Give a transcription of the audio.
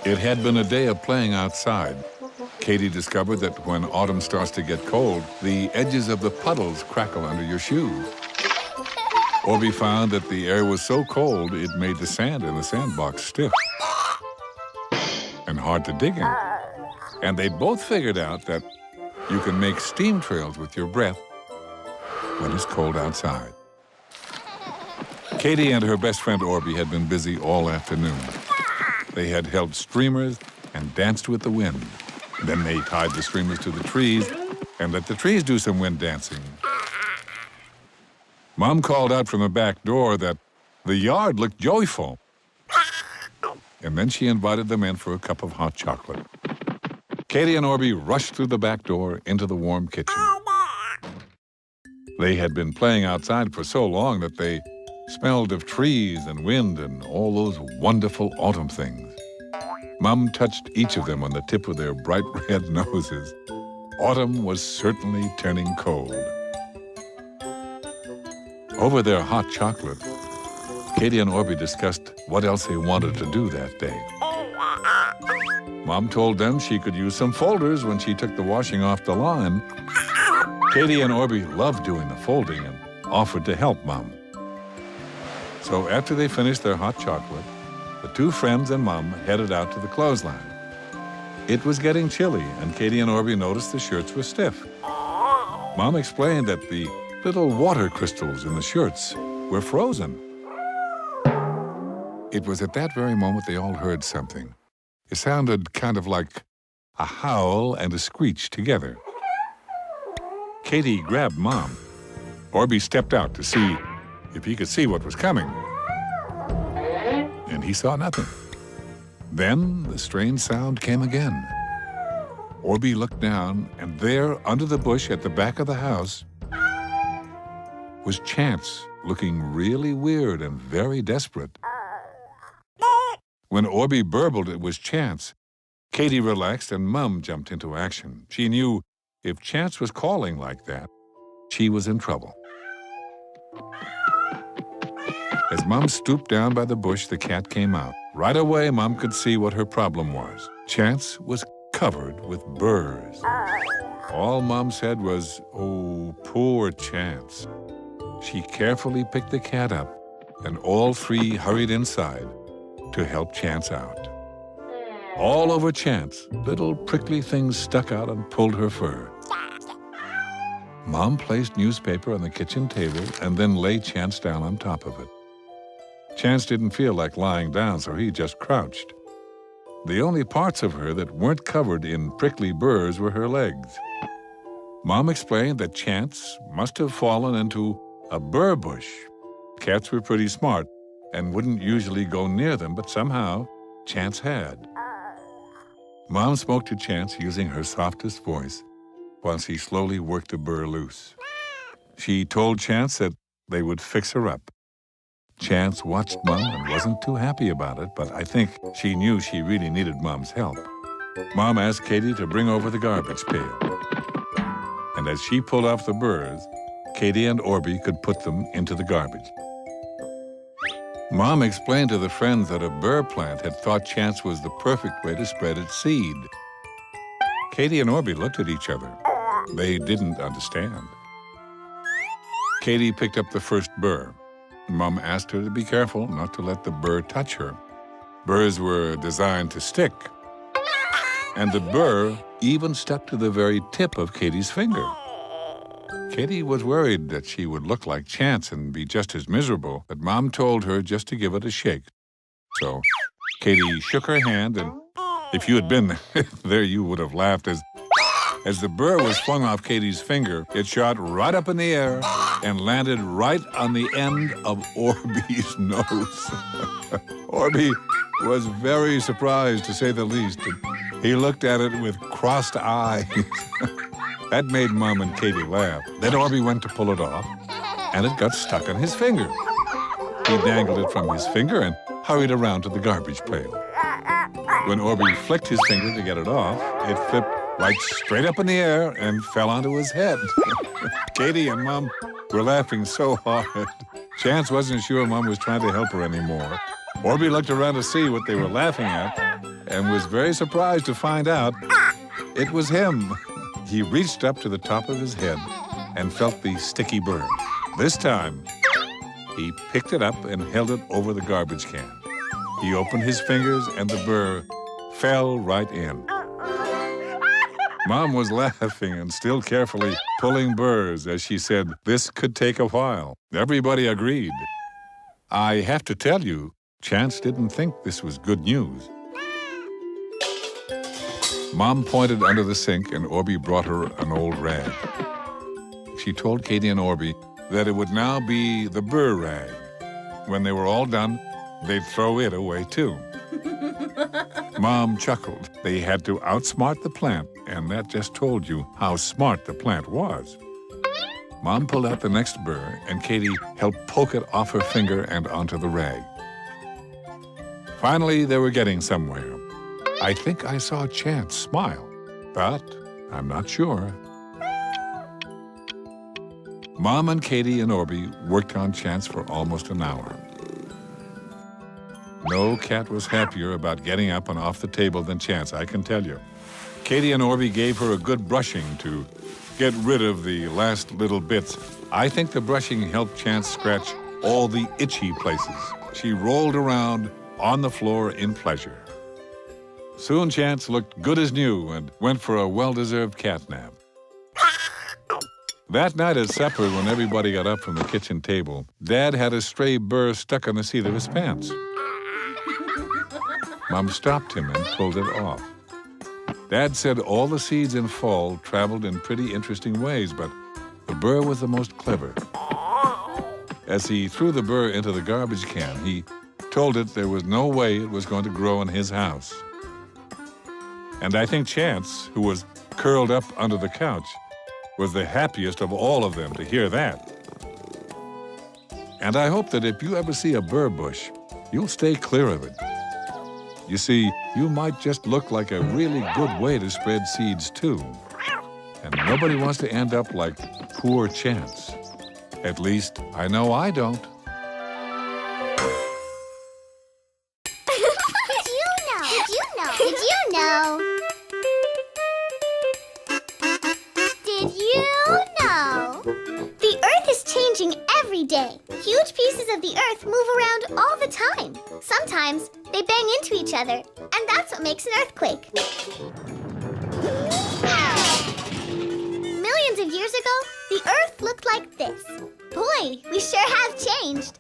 It had been a day of playing outside. Katie discovered that when autumn starts to get cold, the edges of the puddles crackle under your shoes. Orbie found that the air was so cold it made the sand in the sandbox stiff and hard to dig in. And they both figured out that you can make steam trails with your breath when it's cold outside. Katie and her best friend Orbie had been busy all afternoon. They had held streamers and danced with the wind. Then they tied the streamers to the trees and let the trees do some wind dancing. Mom called out from the back door that the yard looked joyful. And then she invited them in for a cup of hot chocolate. Katie and Orbie rushed through the back door into the warm kitchen. They had been playing outside for so long that they smelled of trees and wind and all those wonderful autumn things. Mom touched each of them on the tip of their bright red noses. Autumn was certainly turning cold. Over their hot chocolate, Katie and Orbie discussed what else they wanted to do that day. Mom told them she could use some folders when she took the washing off the line. Katie and Orbie loved doing the folding and offered to help Mom. So after they finished their hot chocolate, the two friends and Mom headed out to the clothesline. It was getting chilly, and Katie and Orbie noticed the shirts were stiff. Mom explained that the little water crystals in the shirts were frozen. It was at that very moment they all heard something. It sounded kind of like a howl and a screech together. Katie grabbed Mom. Orbie stepped out to see if he could see what was coming. And he saw nothing. Then the strange sound came again. Orbie looked down, and there, under the bush at the back of the house, was Chance, looking really weird and very desperate. When Orbie burbled it was Chance, Katie relaxed and Mom jumped into action. She knew if Chance was calling like that, she was in trouble. As Mom stooped down by the bush, the cat came out. Right away, Mom could see what her problem was. Chance was covered with burrs. All Mom said was, "Oh, poor Chance." She carefully picked the cat up, and all three hurried inside to help Chance out. All over Chance, little prickly things stuck out and pulled her fur. Mom placed newspaper on the kitchen table and then laid Chance down on top of it. Chance didn't feel like lying down, so he just crouched. The only parts of her that weren't covered in prickly burrs were her legs. Mom explained that Chance must have fallen into a burr bush. Cats were pretty smart and wouldn't usually go near them, but somehow Chance had. Mom spoke to Chance using her softest voice while she slowly worked the burr loose. She told Chance that they would fix her up. Chance watched Mom and wasn't too happy about it, but I think she knew she really needed Mom's help. Mom asked Katie to bring over the garbage pail. And as she pulled off the burrs, Katie and Orbie could put them into the garbage. Mom explained to the friends that a burr plant had thought Chance was the perfect way to spread its seed. Katie and Orbie looked at each other. They didn't understand. Katie picked up the first burr. Mom asked her to be careful not to let the burr touch her. Burrs were designed to stick. And the burr even stuck to the very tip of Katie's finger. Katie was worried that she would look like Chance and be just as miserable, but Mom told her just to give it a shake. So Katie shook her hand, and if you had been there, you would have laughed as the burr was flung off Katie's finger. It shot right up in the air and landed right on the end of Orbie's nose. Orbie was very surprised, to say the least. He looked at it with crossed eyes. That made Mom and Katie laugh. Then Orbie went to pull it off, and it got stuck on his finger. He dangled it from his finger and hurried around to the garbage pail. When Orbie flicked his finger to get it off, it flipped right straight up in the air and fell onto his head. Katie and Mom were laughing so hard. Chance wasn't sure Mom was trying to help her anymore. Orbie looked around to see what they were laughing at, and was very surprised to find out it was him. He reached up to the top of his head and felt the sticky burr. This time, he picked it up and held it over the garbage can. He opened his fingers and the burr fell right in. Mom was laughing and still carefully pulling burrs as she said this could take a while. Everybody agreed. I have to tell you, Chance didn't think this was good news. Mom pointed under the sink and Orbie brought her an old rag. She told Katie and Orbie that it would now be the burr rag. When they were all done, they'd throw it away too. Mom chuckled. They had to outsmart the plant, and that just told you how smart the plant was. Mom pulled out the next burr, and Katie helped poke it off her finger and onto the rag. Finally, they were getting somewhere. I think I saw Chance smile, but I'm not sure. Mom and Katie and Orbie worked on Chance for almost an hour. No cat was happier about getting up and off the table than Chance, I can tell you. Katie and Orbie gave her a good brushing to get rid of the last little bits. I think the brushing helped Chance scratch all the itchy places. She rolled around on the floor in pleasure. Soon Chance looked good as new and went for a well-deserved cat nap. That night at supper, when everybody got up from the kitchen table, Dad had a stray burr stuck on the seat of his pants. Mom stopped him and pulled it off. Dad said all the seeds in fall traveled in pretty interesting ways, but the burr was the most clever. As he threw the burr into the garbage can, he told it there was no way it was going to grow in his house. And I think Chance, who was curled up under the couch, was the happiest of all of them to hear that. And I hope that if you ever see a burr bush, you'll stay clear of it. You see, you might just look like a really good way to spread seeds, too. And nobody wants to end up like poor Chance. At least, I know I don't. Did you know? Did you know? Did you know? Did you know? The Earth is changing every day. Huge pieces of the Earth move around all the time. Sometimes they bang into each other, and that's what makes an earthquake. Millions of years ago, the Earth looked like this. Boy, we sure have changed.